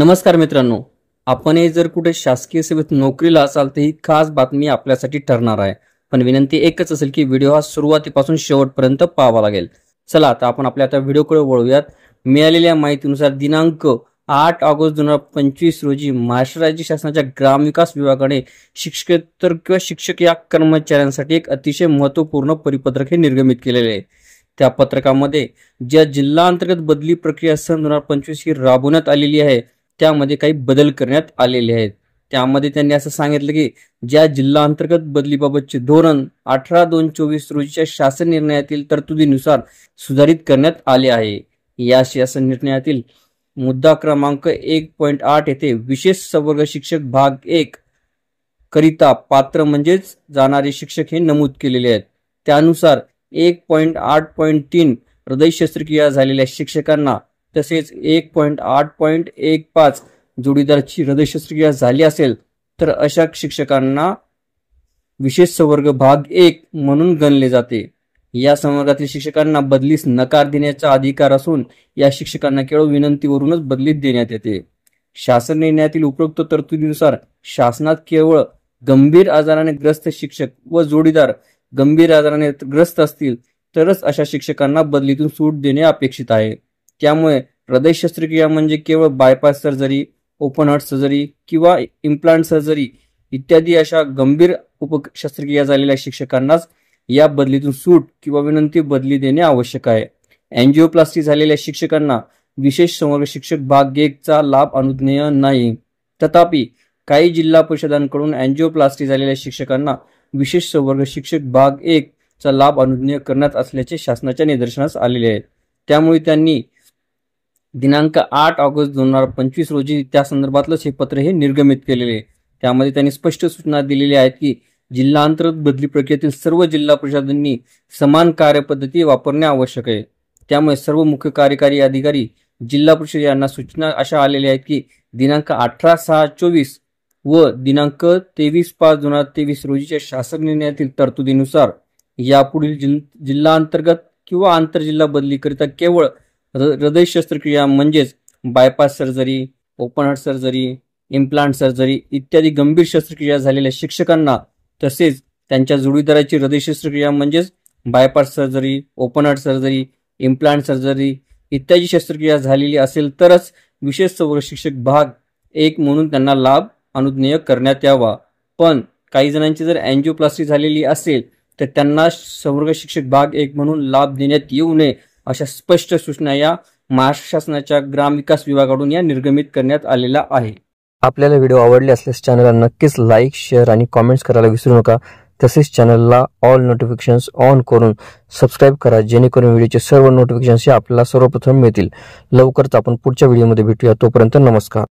नमस्कार मित्रांनो, आपण जर कुठे शासकीय सेवेत नोकरीला असाल तर ही खास बातमी आपल्यासाठी ठरणार आहे। पण विनंती एकच असेल की व्हिडिओ हा सुरुवातीपासून शेवटपर्यंत पाहावा लागेल। चला आता आपण आपल्या व्हिडिओकडे वळूयात। मिळालेल्या माहितीनुसार दिनांक 8 ऑगस्ट 2025 रोजी महाराष्ट्र राज्य शासनाच्या ग्रामविकास विभागाने शिक्षकेतर किंवा शिक्षक या कर्मचाऱ्यांसाठी एक अतिशय महत्त्वपूर्ण परिपत्रक हे निर्गमित केलेले आहे। त्या पत्रकामध्ये ज्या जिल्हा अंतर्गत बदली प्रक्रिया सन 2025 ही राबवण्यात आलेली आहे त्यामध्ये काही बदल करण्यात आलेले आहेत। त्यामध्ये त्यांनी असं सांगितलं की ज्या जिल्हा अंतर्गत बदलीबाबतचे धोरण 18/2/24 रोजीच्या शासन निर्णयातील तरतुदीनुसार सुधारित करण्यात आले आहे। या शासन निर्णयातील मुद्दा क्रमांक 1.8 येथे विशेष संवर्ग शिक्षक भाग 1 करिता पात्र म्हणजेच जाणारे शिक्षक हे नमूद केलेले आहेत। त्यानुसार 1.8.3 हृदय शस्त्रक्रिया झालेल्या शिक्षकांना तसेच 1.8.15 जोडीदाराची हृदय शस्त्रक्रिया झाली असेल तर अशा शिक्षकांना विशेष संवर्ग भाग 1 म्हणून गणले जाते। या संवर्गातील शिक्षकांना बदलीस नकार देण्याचा अधिकार असून या शिक्षकांना केवळ विनंतीवरूनच बदली देण्यात येते। शासन निर्णयातील उपरोक्त तरतुदीनुसार शासनात केवळ गंभीर आजाराने ग्रस्त शिक्षक व जोडीदार गंभीर आजाराने ग्रस्त असतील तरच अशा शिक्षकांना बदलीतून सूट देणे अपेक्षित आहे। त्यामुळे हृदय शस्त्रक्रिया म्हणजे केवळ bypass surgery, open heart surgery किंवा इम्प्लांट सर्जरी इत्यादी अशा गंभीर शस्त्रक्रिया झालेल्या शिक्षकांनाच या बदलीतून सूट किंवा विनंती बदली देणे आवश्यक आहे। एंजिओप्लास्टी झालेल्या शिक्षकांना विशेष संवर्ग शिक्षक भाग 1 चा लाभ अनुज्ञेय नाही। तथापि काही जिल्हा परिषदांकडून एंजिओप्लास्टी झालेल्या शिक्षकांना विशेष संवर्ग शिक्षक भाग 1 चा लाभ अनुज्ञेय करण्यात असल्याचे शासनाच्या निदर्शनास आलेले आहे। त्यामुळे त्यांनी दिनांक 8 ऑगस्ट 2025 रोजी त्या संदर्भातलंच हे पत्र हे निर्गमित केलेले आहे। त्यामध्ये त्यांनी स्पष्ट सूचना दिलेल्या आहेत की जिल्हा अंतर्गत बदली प्रक्रियेतील सर्व जिल्हा परिषदांनी समान कार्यपद्धती वापरणे आवश्यक आहे। त्यामुळे सर्व मुख्य कार्यकारी अधिकारी जिल्हा परिषद यांना सूचना अशा आलेल्या आहेत की दिनांक 18/6/24 व दिनांक 23/5/2023 रोजीच्या शासन निर्णयातील तरतुदीनुसार यापुढील जिल्हा अंतर्गत किंवा आंतरजिल्हा बदलीकरिता केवळ हृदय शस्त्रक्रिया म्हणजेच bypass surgery, open heart surgery, implant surgery इत्यादी गंभीर शस्त्रक्रिया झालेल्या शिक्षकांना तसेच त्यांच्या जोडीदाराची हृदय शस्त्रक्रिया म्हणजेच bypass surgery, open heart surgery, implant surgery इत्यादी शस्त्रक्रिया झालेली असेल तरच विशेष संवर्ग शिक्षक भाग 1 म्हणून त्यांना लाभ अनुज्ञेय करण्यात यावा। पण काही जणांची जर एंजिओप्लास्टी झालेली असेल तर त्यांना संवर्ग शिक्षक भाग 1 म्हणून लाभ देण्यात येऊ नये अशा स्पष्ट सूचना या महाराष्ट्र शासनाच्या ग्रामविकास विभागाकडून या निर्गमित करण्यात आलेला आहे। आपल्याला व्हिडिओ आवडले असल्यास चॅनलला नक्कीच लाईक, शेअर आणि कमेंट्स करायला विसरू नका। तसेच चॅनलला ऑल नोटिफिकेशन्स ऑन करून सबस्क्राईब करा जेणेकरून व्हिडिओचे सर्व नोटिफिकेशन्स आपल्याला सर्वप्रथम मिळतील। लवकरच आपण पुढच्या व्हिडिओमध्ये भेटूया। तोपर्यंत नमस्कार।